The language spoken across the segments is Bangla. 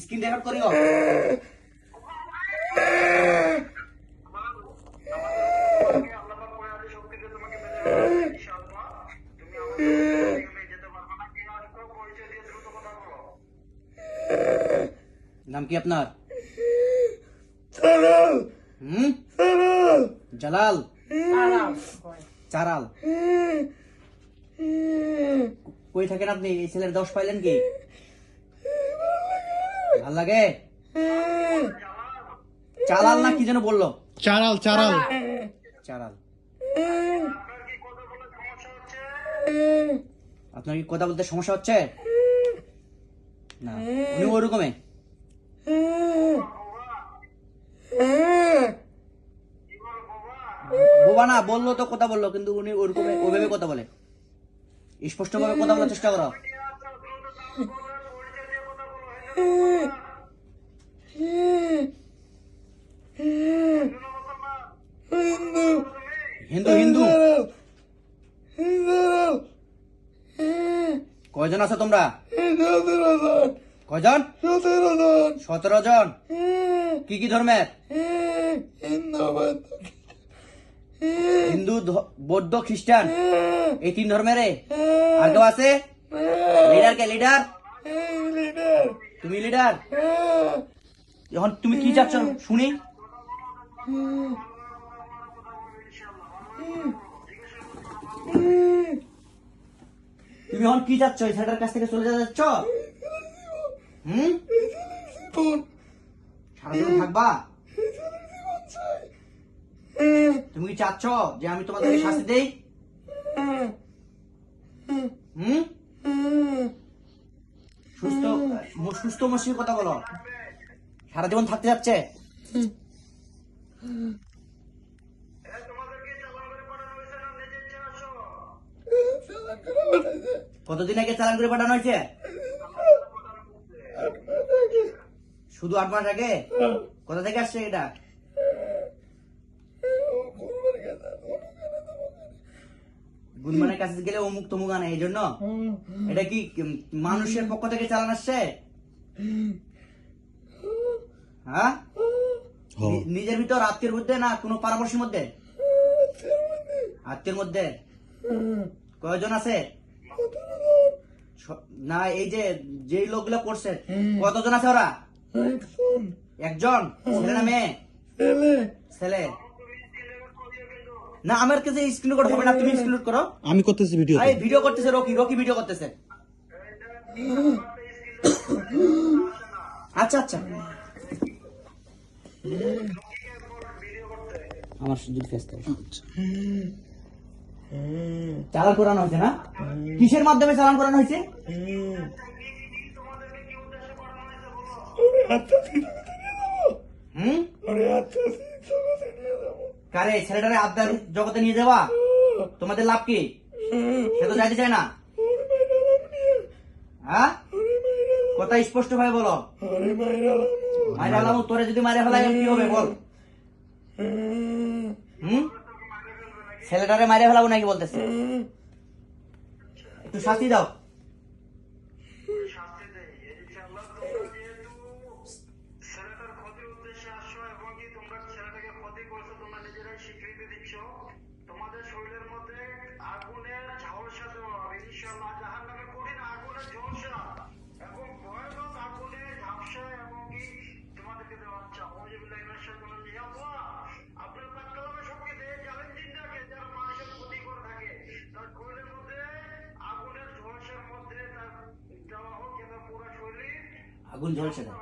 স্ক্রিন রেকর্ড করিও। নাম কি আপনার? জালাল। চারাল। কই থাকেন আপনি? এই ছেলের দোষ পাইলেন কি? ভাল লাগে? চালাল না কি যেন বললো? চারাল চারাল চারাল। আপনার কি কথা বলতে সমস্যা হচ্ছে? না, উনি ওরকমই। বোবা না, বললো তো কথা বললো, কিন্তু উনি ওরকম ওইভাবে কথা বলে। স্পষ্ট ভাবে কথা বলার চেষ্টা করো। হিন্দু হিন্দু। কয়জন আছো তোমরা? কয়জন? 17 জন। কি কি ধর্মের? হিন্দু, বৌদ্ধ, খ্রিস্টান, এই 3 ধর্মের। আর কেউ আছে? লিডার কে? লিডার তুমি? লিডার এখন তুমি কি চাচ্ছ শুনি? তুমি এখন কি চাচ্ছ? এই ছেলেটার কাছ থেকে চলে যাচ্ছ? সারাদিন থাকবা? তুমি কি চাচ্ছ যে আমি তোমাদেরকে শাস্তি দেই? সুস্থ সুস্থ মসির কথা বলো। সারা জীবন থাকতে যাচ্ছে? কতদিন আগে চালান করে পাঠানো হয়েছে? শুধু 8 মাস আগে? কোথা থেকে আসছে এটা? গুনমানের কাছে গেলে অমুক তমুক আনে, এই জন্য? এটা কি মানুষের পক্ষ থেকে চালান আসছে? হ্যাঁ, নিজের ভিতর আত্মীয়ের মধ্যে না কোনো পরামর্শের মধ্যে? আত্মীয়ের মধ্যে কয়জন আছে? না, এই যে যেই লোকগুলো করছে কতজন আছে ওরা? একজন। ছেলে না মেয়ে? ছেলে। না, আমার কাছে স্ক্রিন রেকর্ড হবে না, তুমি স্ক্রিন রেকর্ড করো। আমি করতেছি ভিডিও। এই ভিডিও করতেছে রকি, রকি ভিডিও করতেছে। আচ্ছা আচ্ছা, আমার শুধু ফেস চালান করানো হয়েছে না? কিসের মাধ্যমে চালান করানো হয়েছে? কারে? ছেলেটারে আবদার জগতে নিয়ে যাওয়া? তোমাদের লাভ কি? সে তো যাইতে চায় না। হ্যাঁ, কথা স্পষ্ট ভাবে বলো। মাইরা হলাম তোরে, যদি মাইরা ফেলাই কি হবে বল? ছেলেটারে মাইরা ফেলাবো নাকি বলতেছে? একটু শাস্তি দাও। আগুন জ্বলছে না।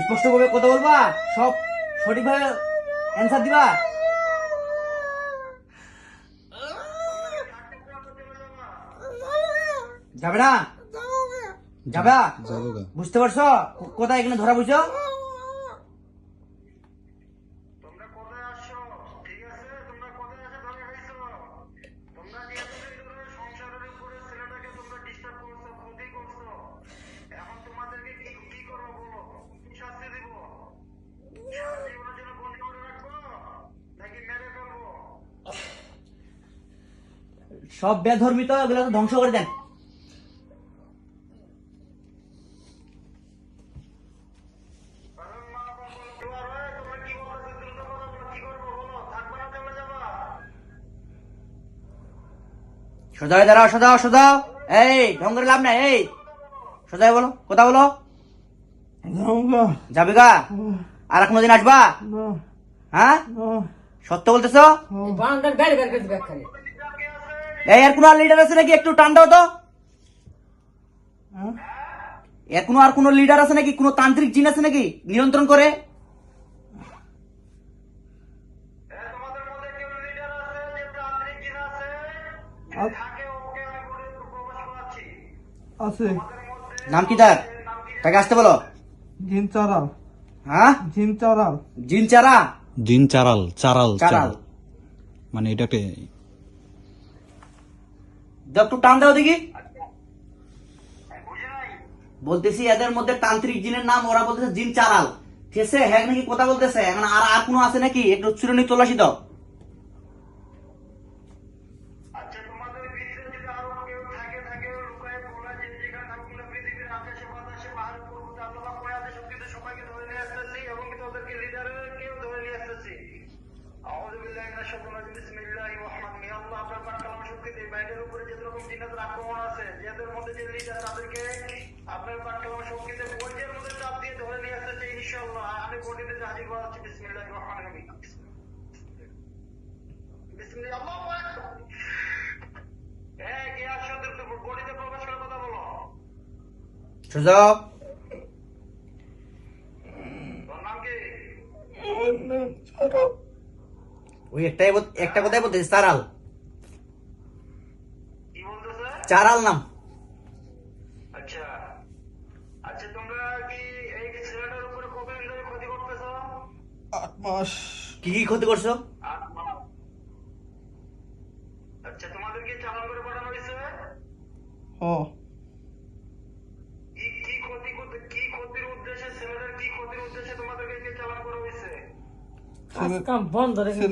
স্পষ্ট ভাবে কথা বলবা, সব সঠিক ভাবে অ্যান্সার দিবা। যাবে না? যাবা যাবো গা। বুঝতে পারছো কোথায় এখানে ধরা বুঝছো? তোমরা কোথায় আসছো? ঠিক আছে, তোমরা কোথায় এসে ধরে খাইছো? তোমরা যেহেতু নিজেদের সংসারের উপরে ছেলেটাকে তোমরা ডিস্টার্ব করছো, ক্ষতি করছো, এখন তোমাদেরকে কি কি করবো বলো? কি শাস্তি দিব? সারা জীবনের জন্য বন্দি করে রাখবো নাকি মেরে ফেলবো? সব বেধর্মী তো এগুলো তো ধ্বংস করে দেন। কারণ মা বাবা বলো, দুয়ার হয়ে তোমরা কি বলতেছো? দ্রুত কথা বলো, কি করবো বলো? থাকবে না চলে যাবা? সোজা হয়ে দাঁড়াও, সোজা হও, সোজা হও। এই ঢং করে লাভ নাই। এই সোজা হয়ে বলো, কথা বলো। যাবে গা? আর কোনোদিন আসবা? হ্যাঁ সত্য বলতেছো? গাড়ি বের করে দিবে এক্ষুনি। এই আর কোনো আর লিডার আছে নাকি? একটু টান দাও তো। এর কোনো আর কোনো লিডার আছে নাকি? কোনো তান্ত্রিক জিন আছে নাকি নিয়ন্ত্রণ করে? তোমাদের মধ্যে কেউ লিডার আছে, যে তান্ত্রিক জিন আছে? থাকে, ওকে আমি বলে প্রকাশ করাচ্ছি। আছে নাম কি তার? তাকে আসতে বলো। জিন চারাল, হ্যাঁ জিন চারাল, জিন চারা, জিন চারাল, চারাল চারাল। চারাল মানে এটা একটা দাও একটু টান দাও দেখি। বুঝে নাই? বলতেছি এদের মধ্যে তান্ত্রিক জিনের নাম, ওরা বলতেছে জিন চারাল। ঠিক আছে, হ্যাঁ নাকি কথা বলতেছে। এখন আর আর কোনো আছে নাকি? একটু চুরনি তল্লাশি দাও। আচ্ছা, তোমাদের ভিতরে যদি আরো কেউ থাকে লুকায় বলা, যে যেখানে থাকুক না পৃথিবীর আকাশে বাতাসে পাহাড়ে পর্বতে আল্লাহ কয় আছে শক্তিতে সবাইকে ধরে নিয়ে আসতেছি এবং তোদেরকে লিডারের কেউ ধরে নিয়ে আসতেছি। আউযু বিল্লাহি মিনাশ শাইতানির রাজিম। বিসমিল্লাহির রহমানির রহিম। আল্লাহ আপনার পাক কালাম শক্তিতে বাইরের উপরে যে রকম জিন্নাতের আক্রমণ আছে, যাদের মধ্যে যে লিডার, তাদেরকে আপনার পাক কালাম শক্তিতে বইয়ের মধ্যে চাপ দিয়ে ধরে নিয়ে আসতেছি ইনশাআল্লাহ। আমি বডিতে হাজির করাচ্ছি। বিসমিল্লাহির রহমানির রহিম। বিসমিল্লাহ, আল্লাহু আকবার। কে আসছো? বডিতে প্রবেশ করার কথা বলো। সোজা হও। তোর নাম কি? ওই একটা কথাই বলতেছি, চারাল। কি বলতেছে? চারাল নাম। আচ্ছা আচ্ছা, তোমরা কি এই ছেলেটার উপরে কবে ধরে ক্ষতি করতেছো? 8 মাস। কি কি ক্ষতি করছো? আচ্ছা, তোমাদেরকে চালান করে পাঠানো হয়েছে? ও কি ক্ষতি করতে, কি ক্ষতির উদ্দেশ্যে, ছেলেটার কি ক্ষতির উদ্দেশ্যে তোমাদেরকে চালান করা হয়েছে? কাজ কাম বন্ধ রেখে